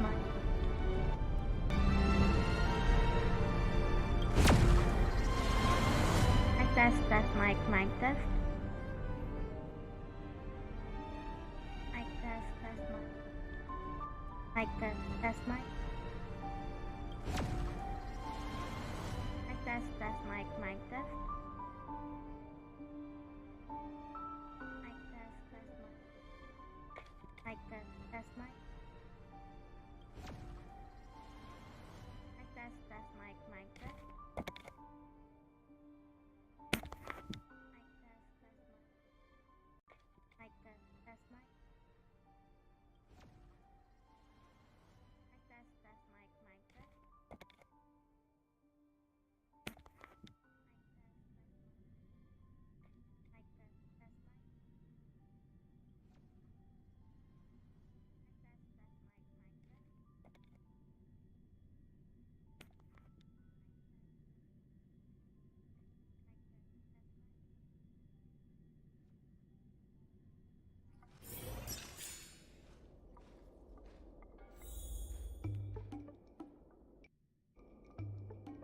mic. Mic test, mic test. Mic test, mic. Mic test, mic. Mic test, mic test. Mic test, mic. Mic test, mic. Mic test, mic test. Mic test, mic. Mic test, mic test.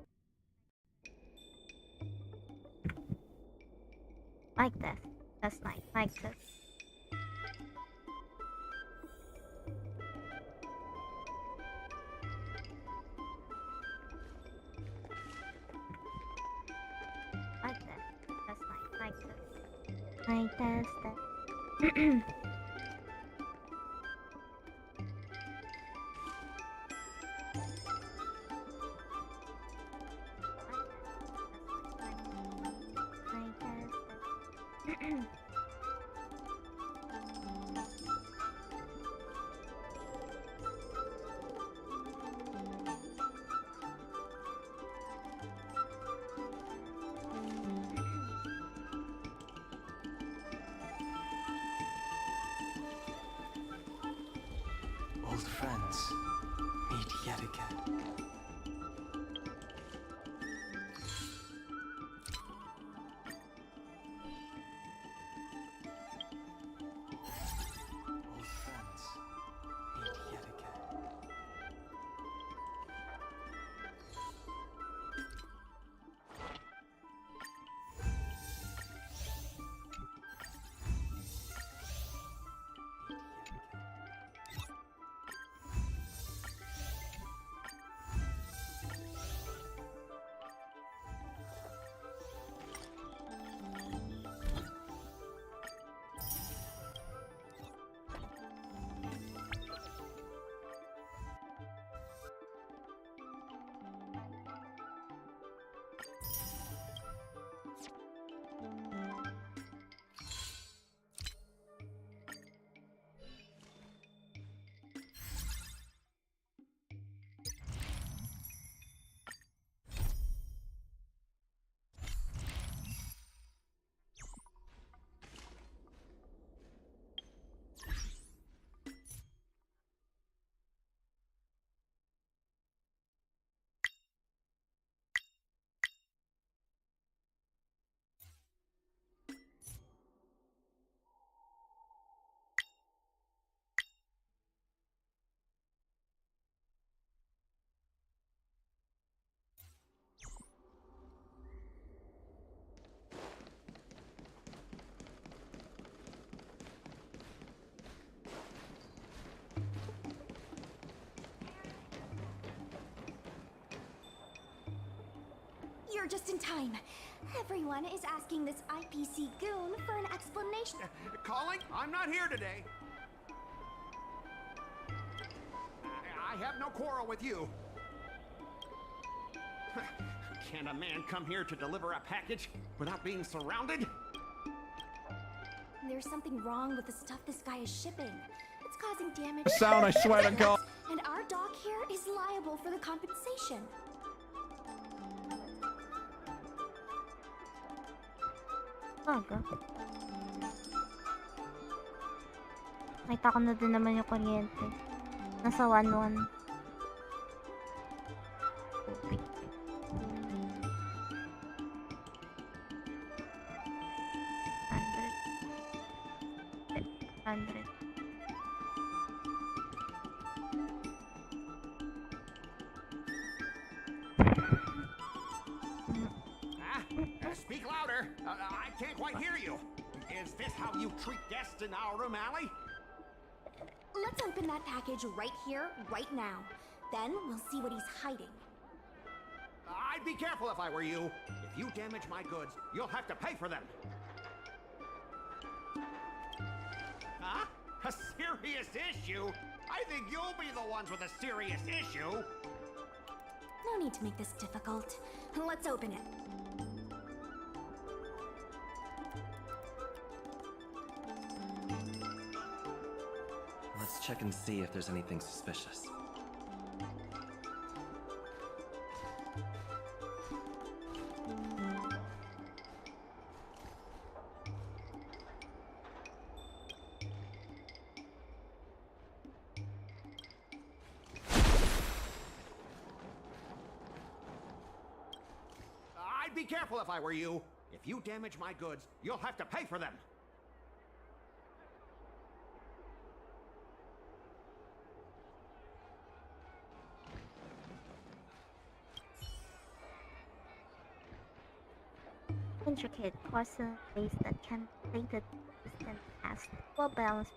Mic test, mic. Mic test. Test mic. Mic test. Mic test. Test mic. Mic test. Mic test. Old friends meet yet again. Old friends meet yet again. You're just in time. Everyone is asking this IPC goon for an explanation. Calling? I'm not here today. I have no quarrel with you. Can a man come here to deliver a package without being surrounded? There's something wrong with the stuff this guy is shipping. It's causing damage. The sound, I swear to God. And our doc here is liable for the compensation. Aga. Nakita ko na din naman yung kuryente. Nasa 1-1. Okay. 100. louder. I can't quite hear you. Is this how you treat guests in our room, Allie? Let's open that package right here, right now. Then we'll see what he's hiding. I'd be careful if I were you. If you damage my goods, you'll have to pay for them. Huh? A serious issue? I think you'll be the ones with a serious issue. No need to make this difficult. Let's open it. Let's check and see if there's anything suspicious. I'd be careful if I were you. If you damage my goods, you'll have to pay for them. Intricate porcelain lace that can be plated and cast well balanced.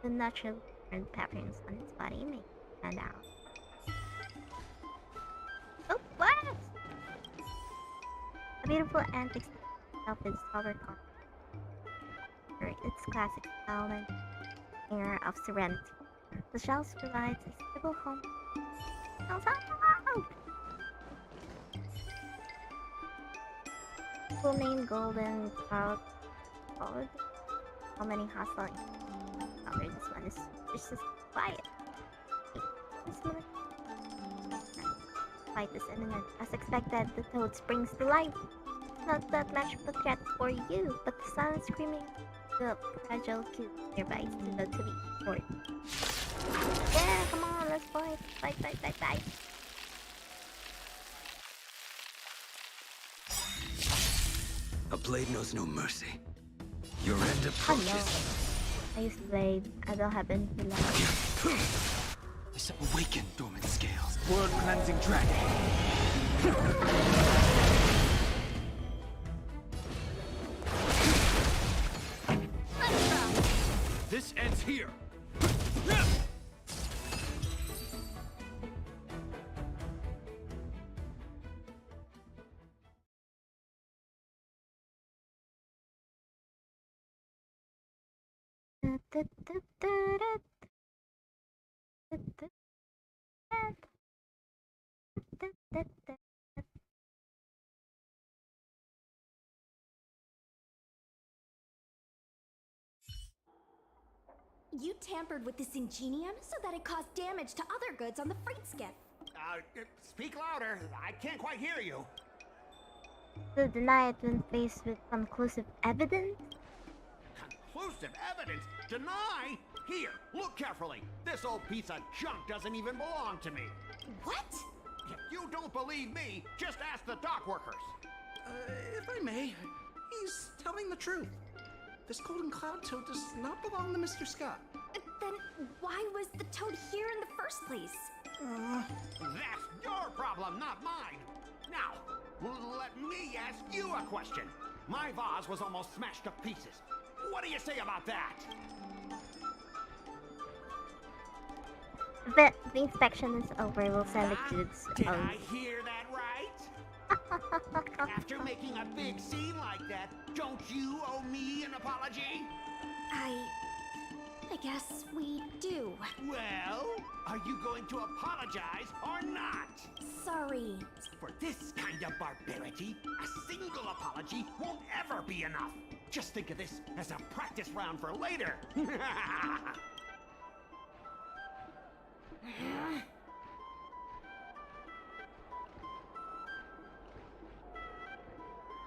The natural patterns on its body may stand out. Oh, what? A beautiful antique outfit covered on its classic style and air of serenity. The shells provides a stable home. Full name Golden Cloud. How many hostile? Oh, this one is just quiet. This one. Fight is imminent. As expected, the toad springs to life. Not that much of a threat for you, but the silent screaming, the fragile cube nearby is too low to be ignored. Yeah, come on, let's fight. Fight. A blade knows no mercy. Your end Oh approaches. no. I use blade. I don't have any luck. Awaken, dormant scales. World cleansing dragon. This ends here. You tampered with this ingenium so that it caused damage to other goods on the freight skiff. Speak louder. I can't quite hear you. To deny it when faced with conclusive evidence? Conclusive evidence? Deny? Here, look carefully. This old piece of junk doesn't even belong to me. What? If you don't believe me, just ask the dock workers. If I may, he's telling the truth. This golden cloud toad does not belong to Mr. Scott. Then why was the toad here in the first place? That's your problem, not mine. Now, let me ask you a question. My vase was almost smashed to pieces. What do you say about that? The inspection is over. We'll send the goods. Did I hear that right? After making a big scene like that, don't you owe me an apology? I guess we do. Well, are you going to apologize or not? Sorry. For this kind of barbarity, a single apology won't ever be enough. Just think of this as a practice round for later.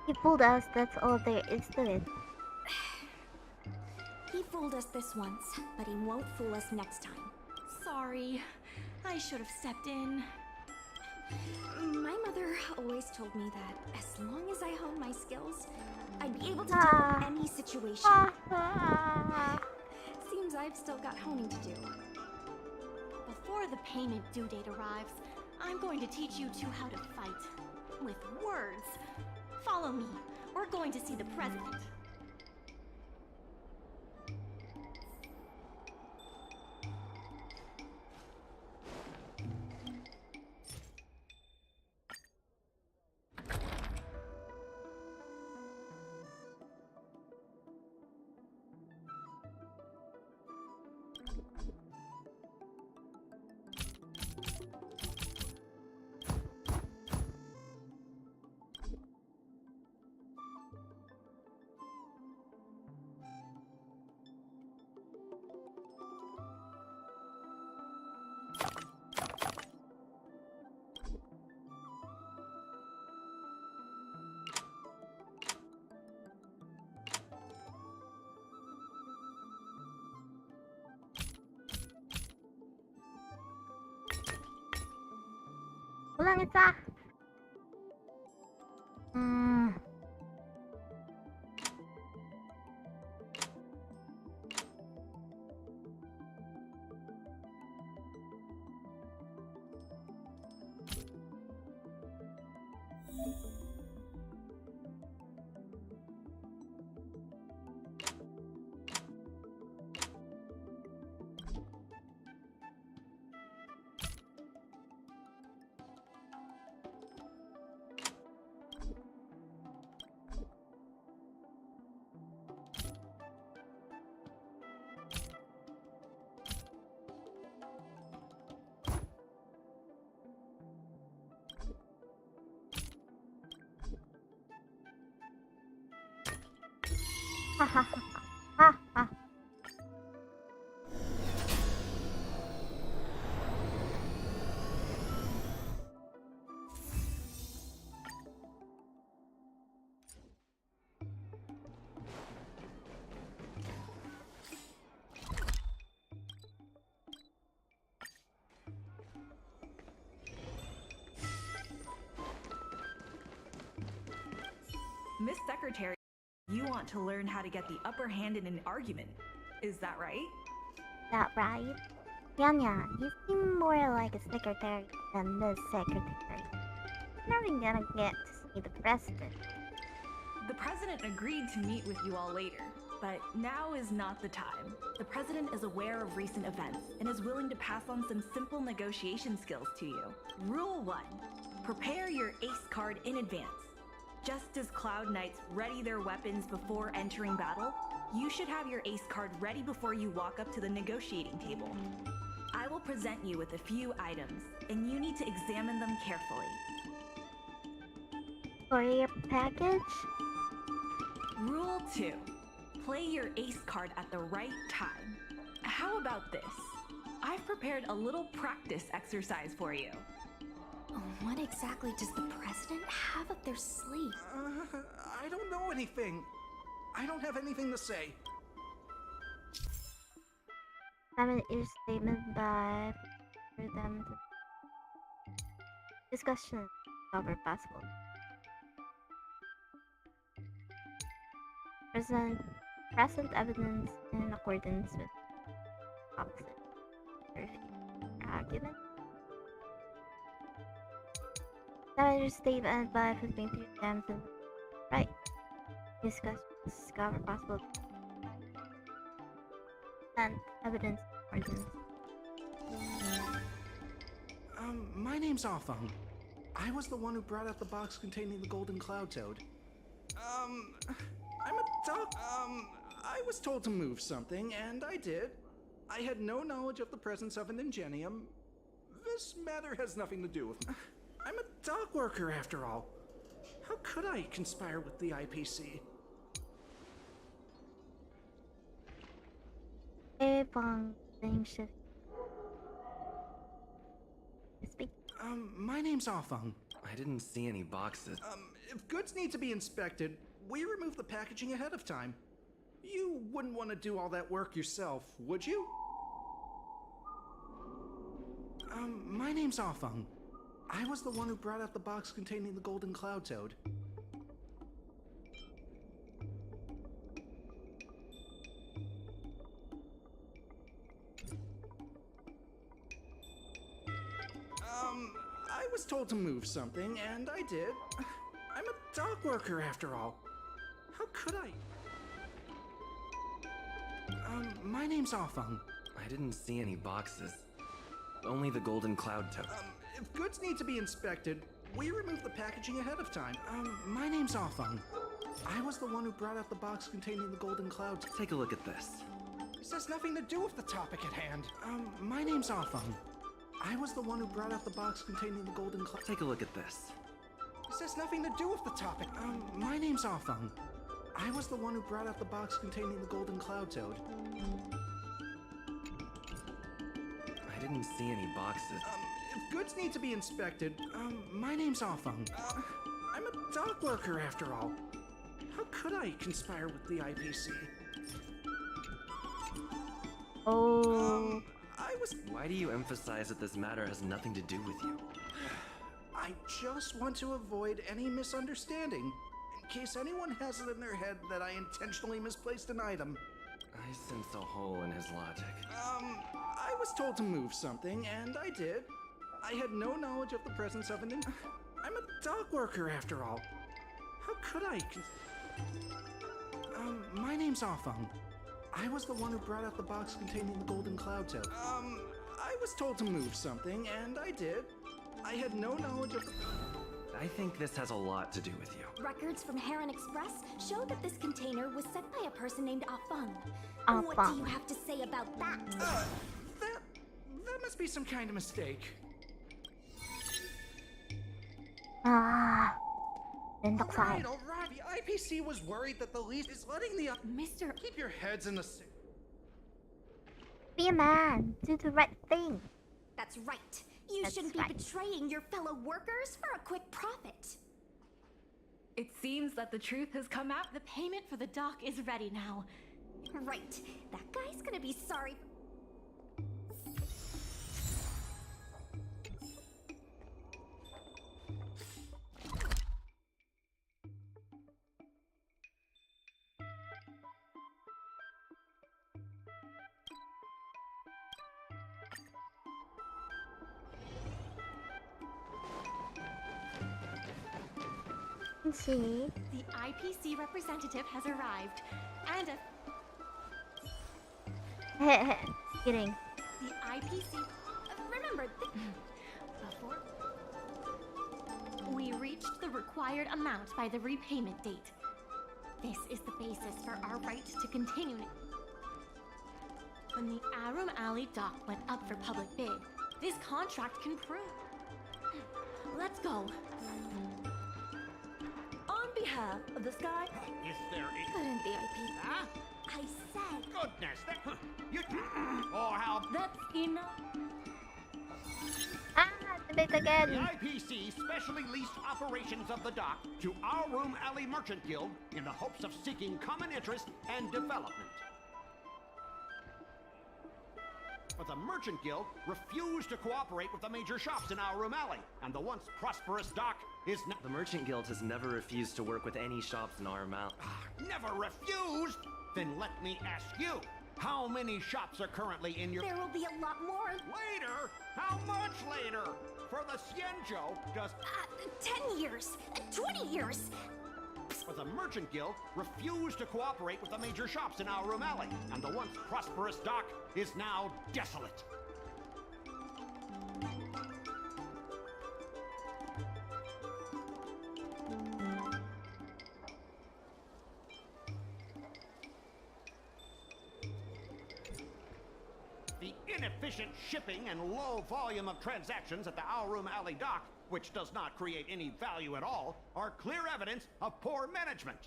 He fooled us, that's all there is to it. He fooled us this once, but he won't fool us next time. Sorry, I should have stepped in. My mother always told me that as long as I honed my skills, I'd be able to deal with any situation. Seems I've still got honing to do. Before the payment due date arrives, I'm going to teach you two how to fight. With words. Follow me. We're going to see the president. Kulang isa. Ha ha ha ha ha. Miss Secretary, you want to learn how to get the upper hand in an argument. Is that right? That right? Yanya, you seem more like a secretary than the secretary. Now we're gonna get to see the president. The president agreed to meet with you all later, but now is not the time. The president is aware of recent events and is willing to pass on some simple negotiation skills to you. Rule 1. Prepare your ace card in advance. Just as Cloud Knights ready their weapons before entering battle, you should have your ace card ready before you walk up to the negotiating table. I will present you with a few items, and you need to examine them carefully. For your package? Rule 2. Play your ace card at the right time. How about this? I've prepared a little practice exercise for you. What exactly does the president have up their sleeve? I don't know anything. I don't have anything to say. Summon each statement by for them to discussion cover possible. Present evidence in accordance with opposite argument. Summon each statement by flipping through them to right. Discover possible and evidence origins. My name's Alfung. I was the one who brought out the box containing the golden cloud toad. I'm a doc. I was told to move something, and I did. I had no knowledge of the presence of an ingenium. This matter has nothing to do with me. I'm a dock worker, after all. How could I conspire with the IPC? Shift. Speak. My name's Alfung. I didn't see any boxes. If goods need to be inspected, we remove the packaging ahead of time. You wouldn't want to do all that work yourself, would you? My name's Alfung. I was the one who brought out the box containing the golden cloud toad. I was told to move something, and I did. I'm a dock worker, after all. could I? My name's Offung. I didn't see any boxes. Only the golden cloud tote. If goods need to be inspected, we remove the packaging ahead of time. My name's Offung. I was the one who brought out the box containing the golden cloud. Take a look at this. This has nothing to do with the topic at hand. My name's Offung. I was the one who brought out the box containing the golden cloud. Take a look at this. This has nothing to do with the topic. My name's Offung. I was the one who brought out the box containing the golden cloud toad. I didn't see any boxes. If goods need to be inspected, my name's Offung. I'm a dock worker after all. How could I conspire with the IPC? Oh. I was. Why do you emphasize that this matter has nothing to do with you? I just want to avoid any misunderstanding. In case anyone has it in their head that I intentionally misplaced an item. I sense a hole in his logic. I was told to move something, and I did. I had no knowledge of the presence of an I'm a dock worker after all. How could I my name's Offung. I was the one who brought out the box containing the golden cloud toad. I was told to move something, and I did. I had no knowledge of the... I think this has a lot to do with you. Records from Heron Express show that this container was sent by a person named Afeng. What Afeng. do you have to say about that? That must be some kind of mistake. Alright. All right. The IPC was worried that the lease is letting the... Mr. Keep your heads in the... Be a man. Do the right thing. That's right. You That's shouldn't right. be betraying your fellow workers for a quick profit. It seems that the truth has come out. The payment for the dock is ready now. Right. That guy's gonna be sorry. See? The IPC representative has arrived. And Kidding. the IPC... Remember, Before... We reached the required amount by the repayment date. This is the basis for our right to continue. When the Arum Alley dock went up for public bid, this contract can prove. Let's go. On behalf of the Sky... Is there a... couldn't the IP? Huh? I said. Goodness, that... You... Oh, how... That's enough. Debate The again. IPC specially leased operations of the dock to our Room Alley Merchant Guild in the hopes of seeking common interest and development. But the Merchant Guild refused to cooperate with the major shops in our Room Alley, and the once prosperous dock is now... The Merchant Guild has never refused to work with any shops in our amount. Never refused? Then let me ask you, how many shops are currently in your... There will be a lot more. Later? How much later? For the Xianzhou, does... 10 years. 20 years. But the Merchant Guild refused to cooperate with the major shops in our Room Alley, and the once prosperous dock is now desolate. The inefficient shipping and low volume of transactions at the Room Alley dock, which does not create any value at all, are clear evidence of poor management.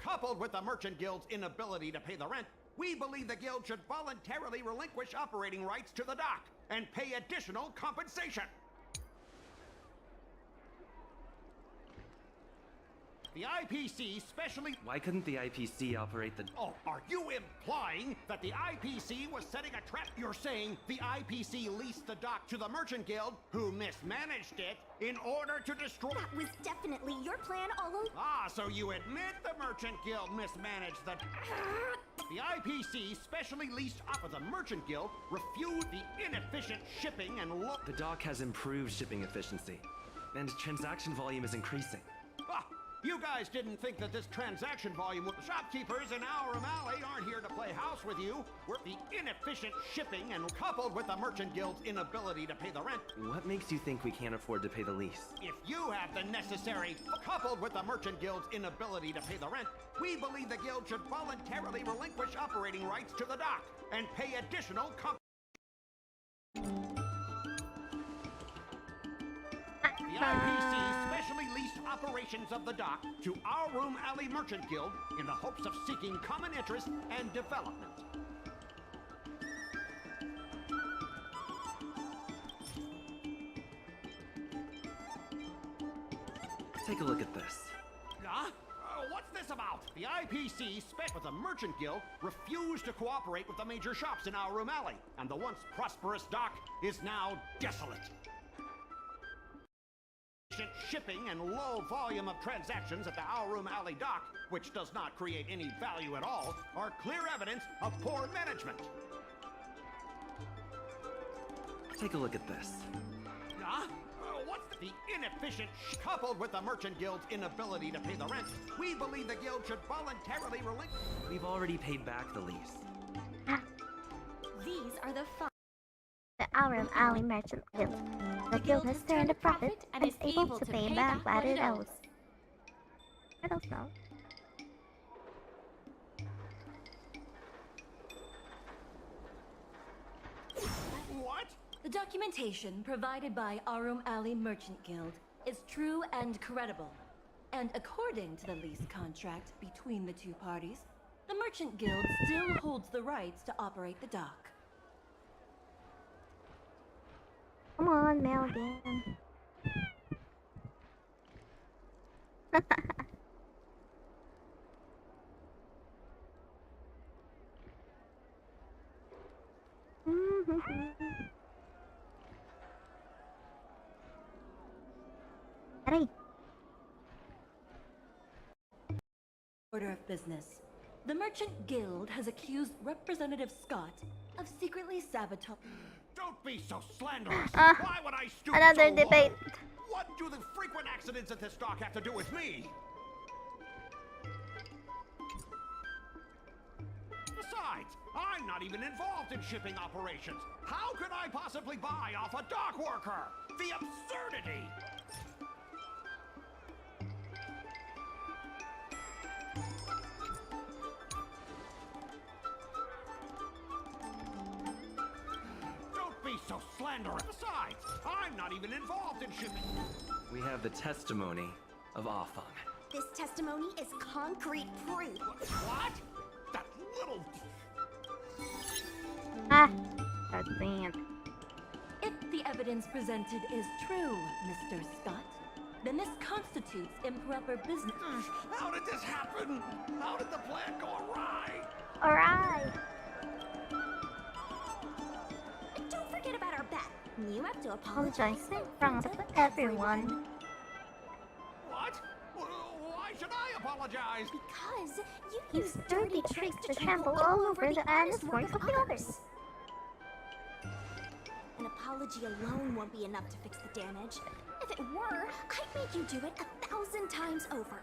Coupled with the Merchant Guild's inability to pay the rent, we believe the Guild should voluntarily relinquish operating rights to the dock and pay additional compensation. The IPC specially... Why couldn't the IPC operate the... Oh, are you implying that the IPC was setting a trap? You're saying the IPC leased the dock to the Merchant Guild, who mismanaged it, in order to destroy... That was definitely your plan all along. Ah, so you admit the Merchant Guild mismanaged the... The IPC specially leased off of the Merchant Guild, refused the inefficient shipping and The dock has improved shipping efficiency, and transaction volume is increasing. Ah, you guys didn't think that this transaction volume with the shopkeepers in Aurum Alley aren't here to play house with you. We're the inefficient shipping and coupled with the Merchant Guild's inability to pay the rent. What makes you think we can't afford to pay the lease? If you have the necessary, coupled with the Merchant Guild's inability to pay the rent, we believe the guild should voluntarily relinquish operating rights to the dock and pay additional The IPC specially leased operations of the dock to Aurum Alley Merchant Guild in the hopes of seeking common interest and development. Take a look at this. Huh? What's this about? The IPC with the Merchant Guild refused to cooperate with the major shops in Aurum Alley, and the once prosperous dock is now desolate. Shipping and low volume of transactions at the Aurum Alley dock, which does not create any value at all, are clear evidence of poor management. Take a look at this. Huh? What's the inefficient coupled with the Merchant Guild's inability to pay the rent? We believe the guild should voluntarily relinquish. We've already paid back the lease. These are the The Aurum Alley Merchant Guild. The guild has turned a profit and is able to pay back what it owes. I don't know. What? The documentation provided by Aurum Alley Merchant Guild is true and credible. And according to the lease contract between the two parties, the Merchant Guild still holds the rights to operate the dock. Come on, Melvin. Ready? Order of business. The Merchant Guild has accused Representative Scott of secretly sabotaging. Don't be so slanderous. Ah, Why would I stoop another so low? debate. What do the frequent accidents at this dock have to do with me? Besides, I'm not even involved in shipping operations. How could I possibly buy off a dock worker? The absurdity! Don't be so slanderous. Besides, I'm not even involved in shipping. We have the testimony of Afang. This testimony is concrete proof. What? That little... Ah, goddamn. If the evidence presented is true, Mr. Scott, then this constitutes improper business. How did this happen? How did the plan go awry? Alright. Don't forget about our bet. You have to Apologize apologize in front of everyone. What? Why should I apologize? Because you You used dirty tricks to trample all over the honest work of the others. An apology alone won't be enough to fix the damage. If it were, I'd make you do it 1,000 times over.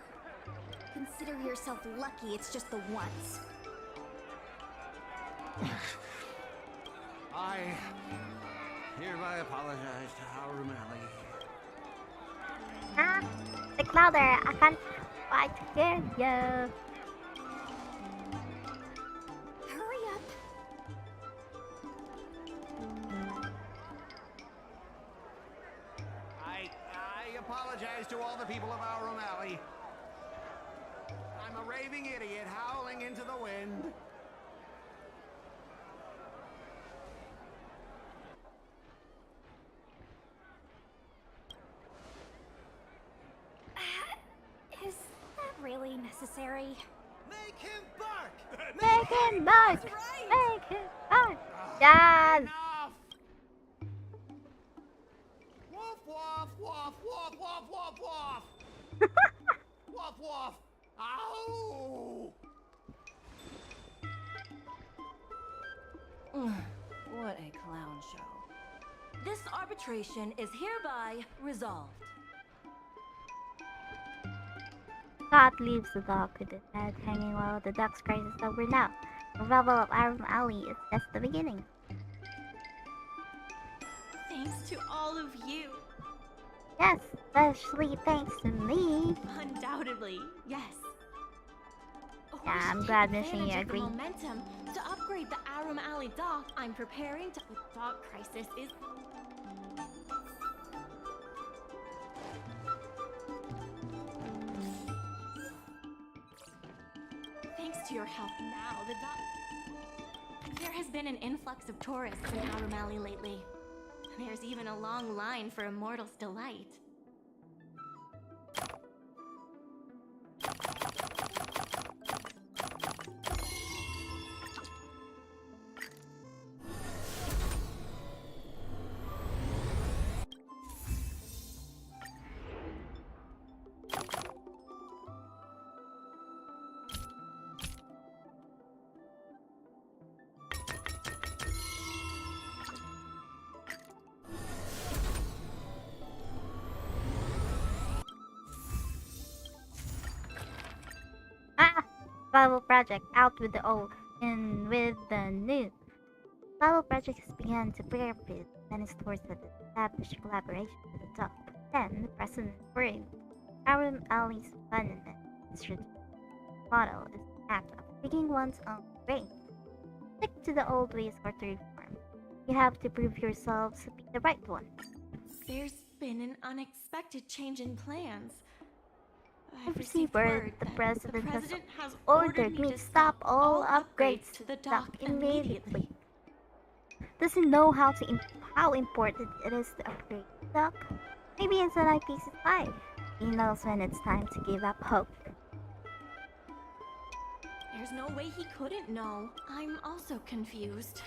Consider yourself lucky it's just the once. I hereby apologize to Aurum Alley. Ah, speak louder. I can't quite hear you. Hurry up. I apologize to all the people of Aurum Alley. I'm a raving idiot howling into the wind. Is that necessary. Make him bark! Make him bark! Make him bark! Ah, Yes! enough! Woof, woof, woof, woof, woof, woof, woof! Woof, woof! Ow! What a clown show. This arbitration is hereby resolved. Scott leaves the dock with his head hanging low. The dock's crisis is over now. The revival of Arum Alley is just the beginning. Thanks to all of you. Yes, especially thanks to me. Undoubtedly, yes. Yeah, We I'm should glad take Missing advantage of agreed. the momentum to upgrade the Arum Alley dock. I'm preparing to. The dock crisis is. Thanks to your help now, the dock. There has been an influx of tourists in Arum Alley lately. There's even a long line for Immortal's Delight. Ah! Survival project out with the old, in with the new. Survival project has begun to bear fruit, and is towards the established collaboration with the dock. Then the president worried. Arum Alley's fundamental strategic motto is the act of digging one's own grave. Stick to the old ways or to reform. You have to prove yourselves to be the right ones. There's been an unexpected change in plans. I've received word that the president has has ordered me to stop all upgrades to the dock dock immediately. Does he know how important it is to upgrade the dock? Maybe in Senai Pieces 5. He knows when it's time to give up hope. There's no way he couldn't know. I'm also confused.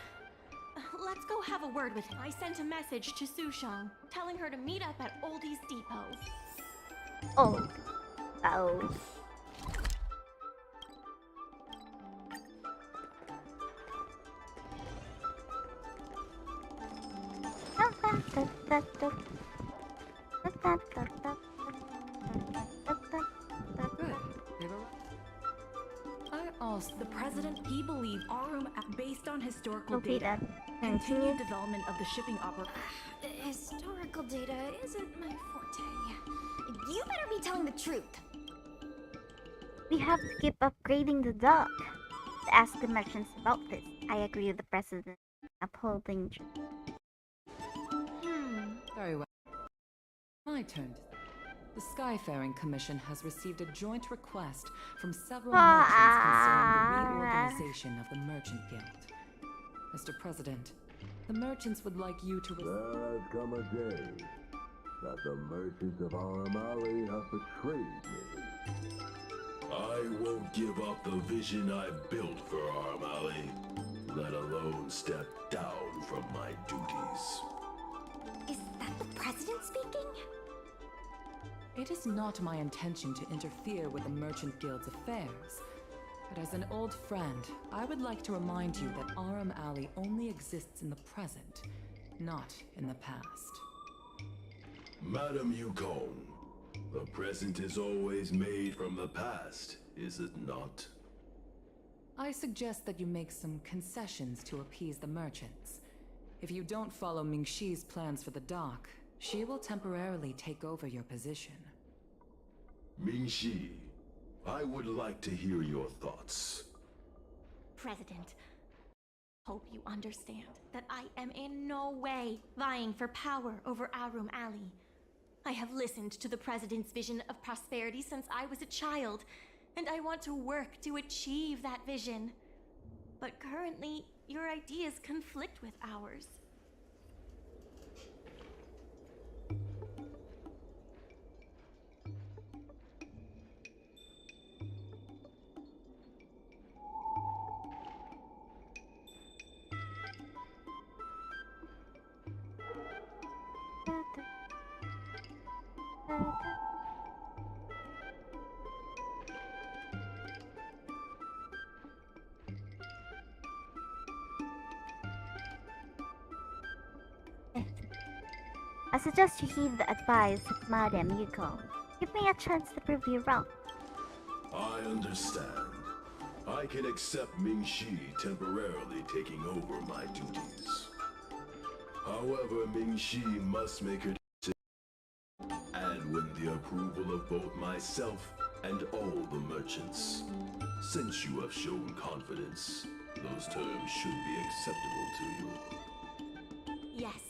Let's go have a word with him. I sent a message to Sushang, telling her to meet up at Oldie's Depot. Oh. Oh. I asked the president. He believed Arum, based on historical Copy data, that. continued development of the shipping operation. Historical data isn't my forte. You better be telling the truth. We have to keep upgrading the dock. To ask the merchants about this. I agree with the president. Upholding. Very well. My turn. The Skyfaring Commission has received a joint request from several merchants concerning the reorganization of the Merchant Guild. Mr. President, the merchants would like you to... There has come a day that the merchants of Aramali have betrayed me. I won't give up the vision I've built for Aramali, let alone step down from my duties. Is that the president speaking? It is not my intention to interfere with the Merchant Guild's affairs, but as an old friend, I would like to remind you that Arum Alley only exists in the present, not in the past. Madam Yukon, the present is always made from the past, is it not? I suggest that you make some concessions to appease the merchants. If you don't follow Mingxi's plans for the dock, she will temporarily take over your position. Mingxi, I would like to hear your thoughts. President, hope you understand that I am in no way vying for power over Arum Alley. I have listened to the president's vision of prosperity since I was a child, and I want to work to achieve that vision. But currently, your ideas conflict with ours. I suggest you heed the advice of Madame Yuko. Give me a chance to prove you wrong. I understand. I can accept Ming-Shi temporarily taking over my duties. However, Ming-Shi must make her decision and win the approval of both myself and all the merchants. Since you have shown confidence, those terms should be acceptable to you. Yes.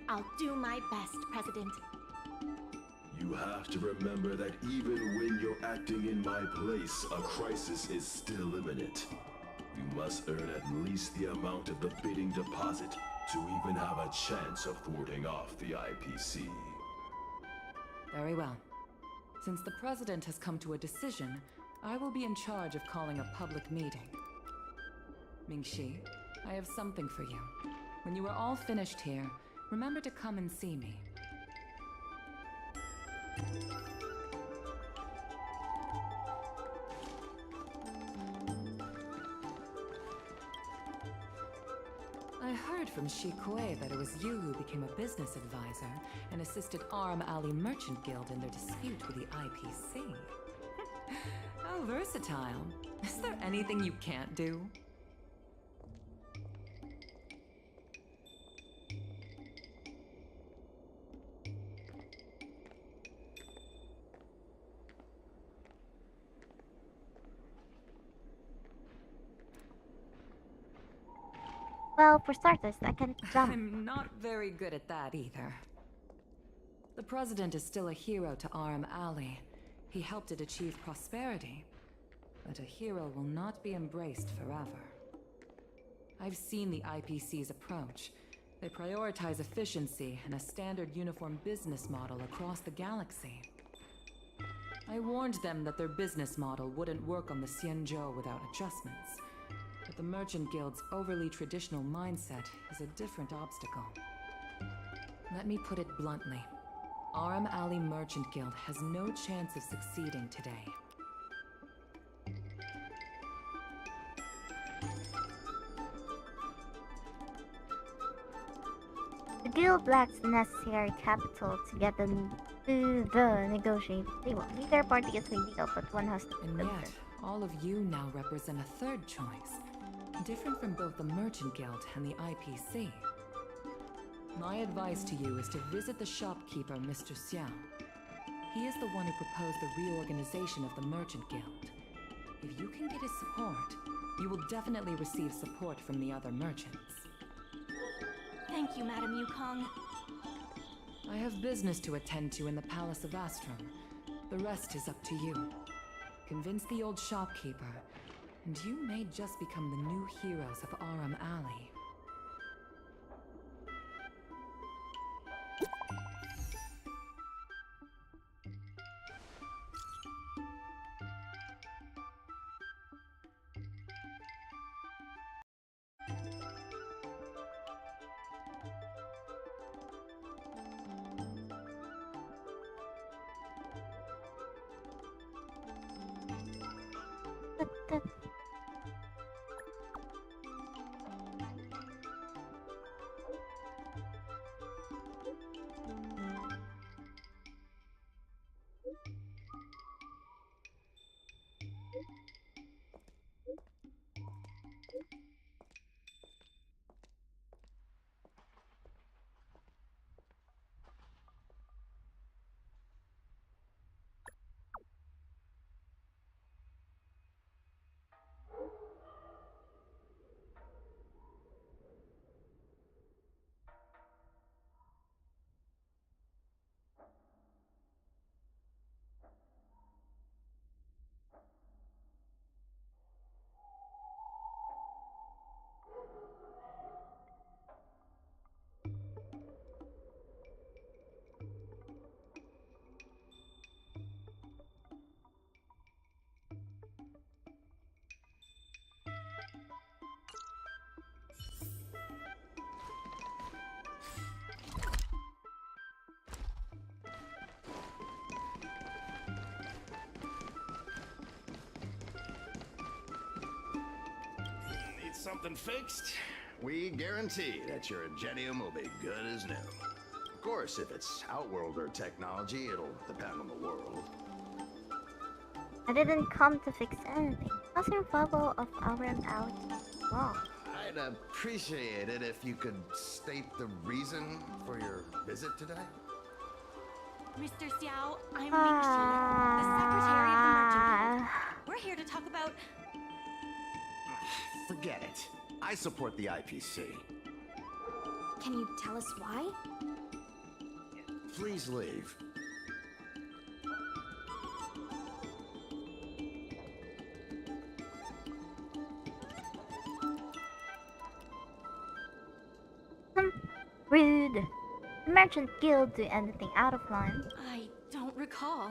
I'll do my best, President. You have to remember that even when you're acting in my place, a crisis is still imminent. You must earn at least the amount of the bidding deposit to even have a chance of thwarting off the IPC. Very well. Since the President has come to a decision, I will be in charge of calling a public meeting. Ming-Shi, I have something for you. When you are all finished here, remember to come and see me. I heard from Shikue that it was you who became a business advisor and assisted Aram Alley Merchant Guild in their dispute with the IPC. How versatile. Is there anything you can't do? Well, for starters, I can jump. I'm not very good at that either. The President is still a hero to Aram Alley. He helped it achieve prosperity. But a hero will not be embraced forever. I've seen the IPC's approach. They prioritize efficiency and a standard uniform business model across the galaxy. I warned them that their business model wouldn't work on the Xianzhou without adjustments. But the Merchant Guild's overly traditional mindset is a different obstacle. Let me put it bluntly. Aram Alley Merchant Guild has no chance of succeeding today. The guild lacks the necessary capital to get them to the negotiating table. Neither party is ideal, but one has to And filter. yet, all of you now represent a third choice, different from both the Merchant Guild and the IPC. My advice to you is to visit the shopkeeper, Mr. Xiao. He is the one who proposed the reorganization of the Merchant Guild. If you can get his support, you will definitely receive support from the other merchants. Thank you, Madam Yukong. I have business to attend to in the Palace of Astrum. The rest is up to you. Convince the old shopkeeper, and you may just become the new heroes of Aram Alley. something fixed, we guarantee that your Ingenium will be good as new. Of course, if it's Outworlder technology, it'll depend on the world. I didn't come to fix anything. How's your bubble of Aurum Alley? Wow. I'd appreciate it if you could state the reason for your visit today. Mr. Xiao, I'm Mingxi, the secretary of the Merchant Guild. We're here to talk about... Forget it. I support the IPC. Can you tell us why? Please leave. Rude. The Merchant Guild do anything out of line. I don't recall.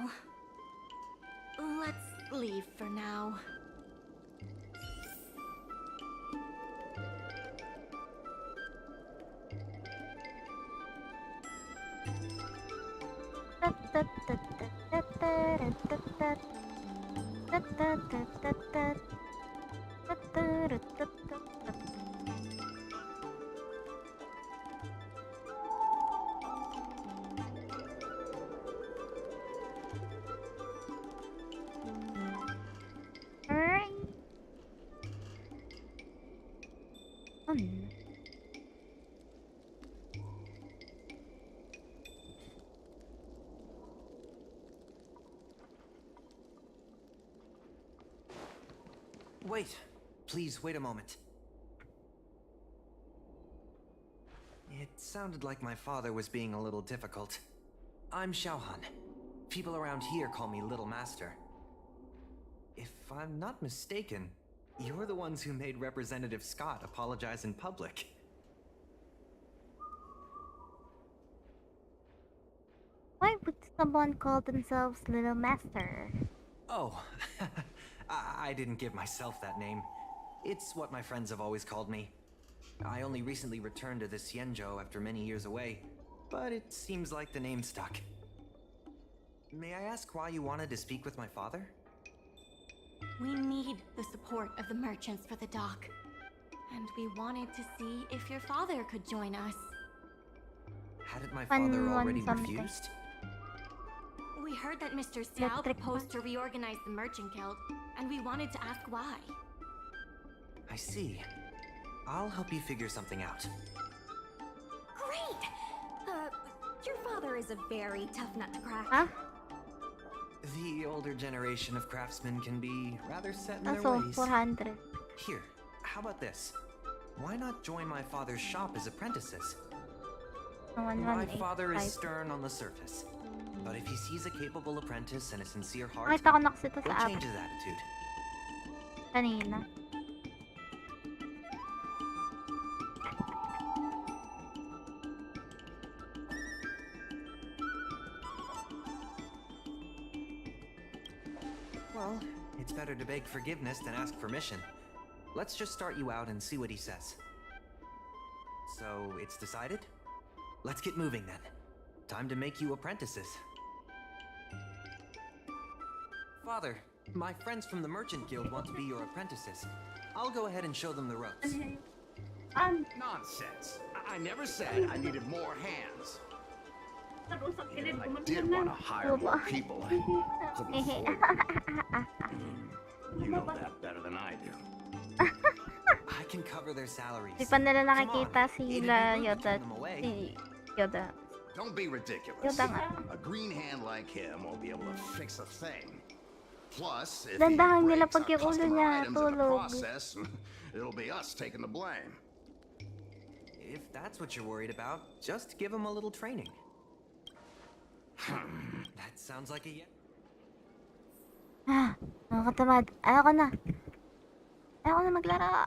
Let's leave for now. Wait. Please, wait a moment. It sounded like my father was being a little difficult. I'm Xiaohan. People around here call me Little Master. If I'm not mistaken, you're the ones who made Representative Scott apologize in public. Why would someone call themselves Little Master? Oh, I didn't give myself that name. It's what my friends have always called me. I only recently returned to the Xianzhou after many years away, but it seems like the name stuck. May I ask why you wanted to speak with my father? We need the support of the merchants for the dock. And we wanted to see if your father could join us. Hadn't my father already refused? We heard that Mr. Xiao proposed to reorganize the Merchant Guild, and we wanted to ask why. I see. I'll help you figure something out. Great! Your father is a very tough nut to crack. Huh? The older generation of craftsmen can be rather set in That's their all ways. 400. Here, how about this? Why not join my father's shop as apprentices? My father is stern on the surface, but if he sees a capable apprentice and a sincere heart, Nakita ko na kasi ito he'll sa change app his attitude. kanina. Well, it's better to beg forgiveness than ask permission. Let's just start you out and see what he says. So, it's decided? Let's get moving then. Time to make you apprentices. Father, my friends from the Merchant Guild want to be your apprentices. I'll go ahead and show them the ropes. Nonsense. I never said I needed more hands. If I did want to hire more people, I couldn't afford it. You know that better than I do. I can cover their salaries. Di pa nila nakikita si Yoda. Si Yoda. Don't be ridiculous. Yoda nga. A green hand like him won't be able to fix a thing. Plus, if he Dandahan nila breaks pag our yung ulo customer niya items in the tulog. process, it'll be us taking the blame. If that's what you're worried about, just give him a little training. That sounds like a yes. Nakakatamad. Ayoko na. Ayoko na maglaro.